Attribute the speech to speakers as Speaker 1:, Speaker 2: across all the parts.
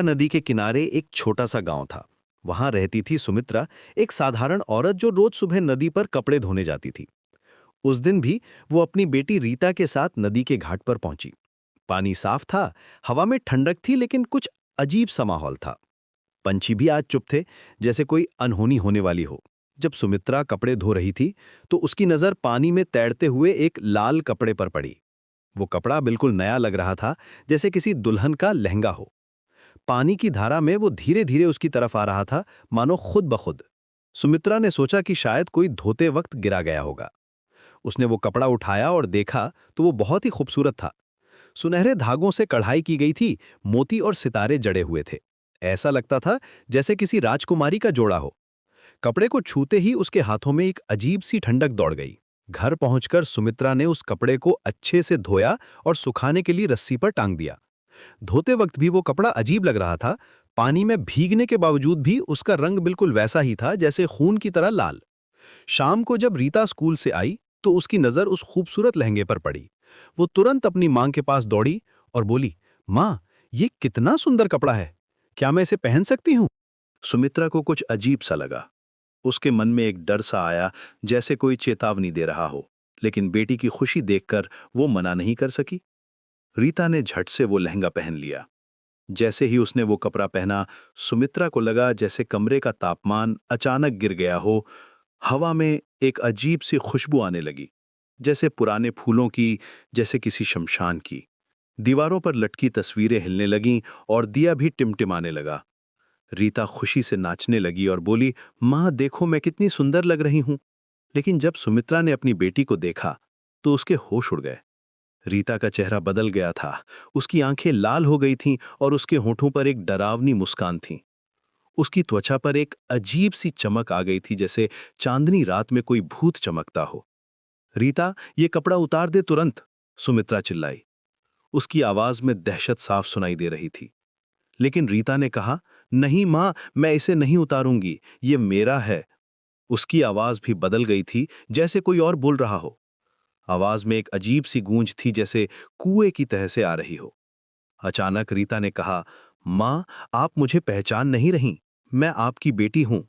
Speaker 1: नदी के किनारे एक छोटा सा गांव था। वहां रहती थी सुमित्रा, एक साधारण औरत जो रोज सुबह नदी पर कपड़े धोने जाती थी। उस दिन भी वो अपनी बेटी रीता के साथ नदी के घाट पर पहुंची। पानी साफ था, हवा में ठंडक थी, लेकिन कुछ अजीब सा माहौल था। पंछी भी आज चुप थे, जैसे कोई अनहोनी होने वाली हो। जब सुमित्रा कपड़े धो रही थी तो उसकी नजर पानी में तैरते हुए एक लाल कपड़े पर पड़ी। वो कपड़ा बिल्कुल नया लग रहा था, जैसे किसी दुल्हन का लहंगा हो। पानी की धारा में वो धीरे धीरे उसकी तरफ आ रहा था, मानो खुद ब खुद। सुमित्रा ने सोचा कि शायद कोई धोते वक्त गिरा गया होगा। उसने वो कपड़ा उठाया और देखा तो वो बहुत ही खूबसूरत था। सुनहरे धागों से कढ़ाई की गई थी, मोती और सितारे जड़े हुए थे। ऐसा लगता था जैसे किसी राजकुमारी का जोड़ा हो। कपड़े को छूते ही उसके हाथों में एक अजीब सी ठंडक दौड़ गई। घर पहुंचकर सुमित्रा ने उस कपड़े को अच्छे से धोया और सुखाने के लिए रस्सी पर टांग दिया। धोते वक्त भी वो कपड़ा अजीब लग रहा था। पानी में भीगने के बावजूद भी उसका रंग बिल्कुल वैसा ही था, जैसे खून की तरह लाल। शाम को जब रीता स्कूल से आई तो उसकी नजर उस खूबसूरत लहंगे पर पड़ी। वो तुरंत अपनी मां के पास दौड़ी और बोली, मां, ये कितना सुंदर कपड़ा है, क्या मैं इसे पहन सकती हूँ? सुमित्रा को कुछ अजीब सा लगा। उसके मन में एक डर सा आया, जैसे कोई चेतावनी दे रहा हो। लेकिन बेटी की खुशी देखकर वो मना नहीं कर सकी। रीता ने झट से वो लहंगा पहन लिया। जैसे ही उसने वो कपड़ा पहना, सुमित्रा को लगा जैसे कमरे का तापमान अचानक गिर गया हो। हवा में एक अजीब सी खुशबू आने लगी, जैसे पुराने फूलों की, जैसे किसी शमशान की। दीवारों पर लटकी तस्वीरें हिलने लगीं और दिया भी टिमटिमाने लगा। रीता खुशी से नाचने लगी और बोली, माँ देखो, मैं कितनी सुंदर लग रही हूं। लेकिन जब सुमित्रा ने अपनी बेटी को देखा तो उसके होश उड़ गए। रीता का चेहरा बदल गया था। उसकी आंखें लाल हो गई थीं और उसके होठों पर एक डरावनी मुस्कान थी। उसकी त्वचा पर एक अजीब सी चमक आ गई थी, जैसे चांदनी रात में कोई भूत चमकता हो। रीता, ये कपड़ा उतार दे तुरंत, सुमित्रा चिल्लाई। उसकी आवाज में दहशत साफ सुनाई दे रही थी। लेकिन रीता ने कहा, नहीं मां, मैं इसे नहीं उतारूंगी, ये मेरा है। उसकी आवाज भी बदल गई थी, जैसे कोई और बोल रहा हो। आवाज में एक अजीब सी गूंज थी, जैसे कुएं की तह से आ रही हो। अचानक रीता ने कहा, मां, आप मुझे पहचान नहीं रही। मैं आपकी बेटी हूं।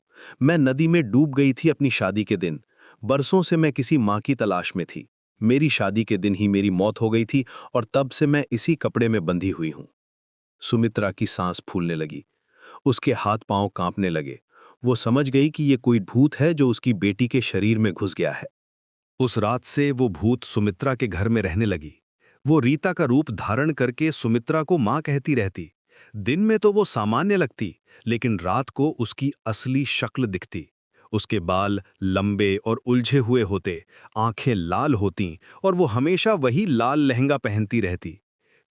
Speaker 1: मैं नदी में डूब गई थी अपनी शादी के दिन। बरसों से मैं किसी मां की तलाश में थी। मेरी शादी के दिन ही मेरी मौत हो गई थी और तब से मैं इसी कपड़े में बंधी हुई हूं। सुमित्रा की सांस फूलने लगी। उसके हाथ पांव कांपने लगे। वो समझ गई कि ये कोई भूत है जो उसकी बेटी के शरीर में घुस गया है। उस रात से वो भूत सुमित्रा के घर में रहने लगी। वो रीता का रूप धारण करके सुमित्रा को मां कहती रहती। दिन में तो वो सामान्य लगती, लेकिन रात को उसकी असली शक्ल दिखती। उसके बाल लंबे और उलझे हुए होते, आंखें लाल होतीं और वो हमेशा वही लाल लहंगा पहनती रहती।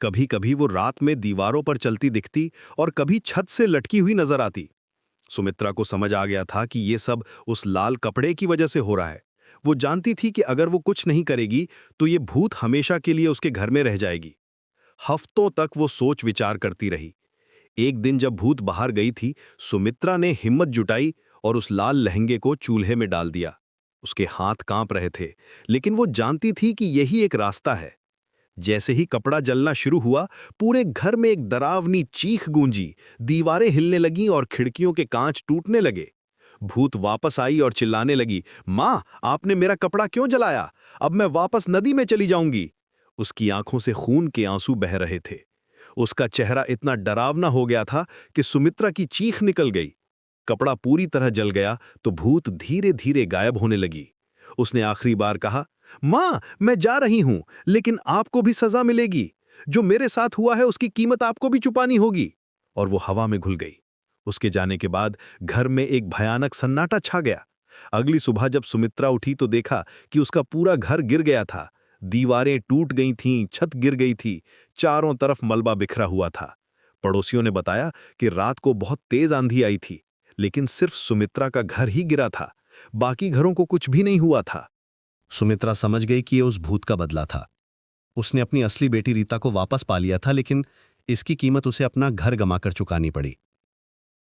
Speaker 1: कभी कभी वो रात में दीवारों पर चलती दिखती और कभी छत से लटकी हुई नजर आती। सुमित्रा को समझ आ गया था कि ये सब उस लाल कपड़े की वजह से हो रहा है। वो जानती थी कि अगर वो कुछ नहीं करेगी तो ये भूत हमेशा के लिए उसके घर में रह जाएगी। हफ्तों तक वो सोच विचार करती रही। एक दिन जब भूत बाहर गई थी, सुमित्रा ने हिम्मत जुटाई और उस लाल लहंगे को चूल्हे में डाल दिया। उसके हाथ कांप रहे थे, लेकिन वो जानती थी कि यही एक रास्ता है। जैसे ही कपड़ा जलना शुरू हुआ, पूरे घर में एक डरावनी चीख गूंजी। दीवारें हिलने लगीं और खिड़कियों के कांच टूटने लगे। भूत वापस आई और चिल्लाने लगी, मां, आपने मेरा कपड़ा क्यों जलाया? अब मैं वापस नदी में चली जाऊंगी। उसकी आंखों से खून के आंसू बह रहे थे। उसका चेहरा इतना डरावना हो गया था कि सुमित्रा की चीख निकल गई। कपड़ा पूरी तरह जल गया तो भूत धीरे धीरे गायब होने लगी। उसने आखिरी बार कहा, मां, मैं जा रही हूं, लेकिन आपको भी सजा मिलेगी। जो मेरे साथ हुआ है उसकी कीमत आपको भी चुकानी होगी। और वो हवा में घुल गई। उसके जाने के बाद घर में एक भयानक सन्नाटा छा गया। अगली सुबह जब सुमित्रा उठी तो देखा कि उसका पूरा घर गिर गया था। दीवारें टूट गई थीं, छत गिर गई थी, चारों तरफ मलबा बिखरा हुआ था। पड़ोसियों ने बताया कि रात को बहुत तेज आंधी आई थी, लेकिन सिर्फ सुमित्रा का घर ही गिरा था। बाकी घरों को कुछ भी नहीं हुआ था। सुमित्रा समझ गई कि ये उस भूत का बदला था। उसने अपनी असली बेटी रीता को वापस पा लिया था, लेकिन इसकी कीमत उसे अपना घर गंवाकर चुकानी पड़ी।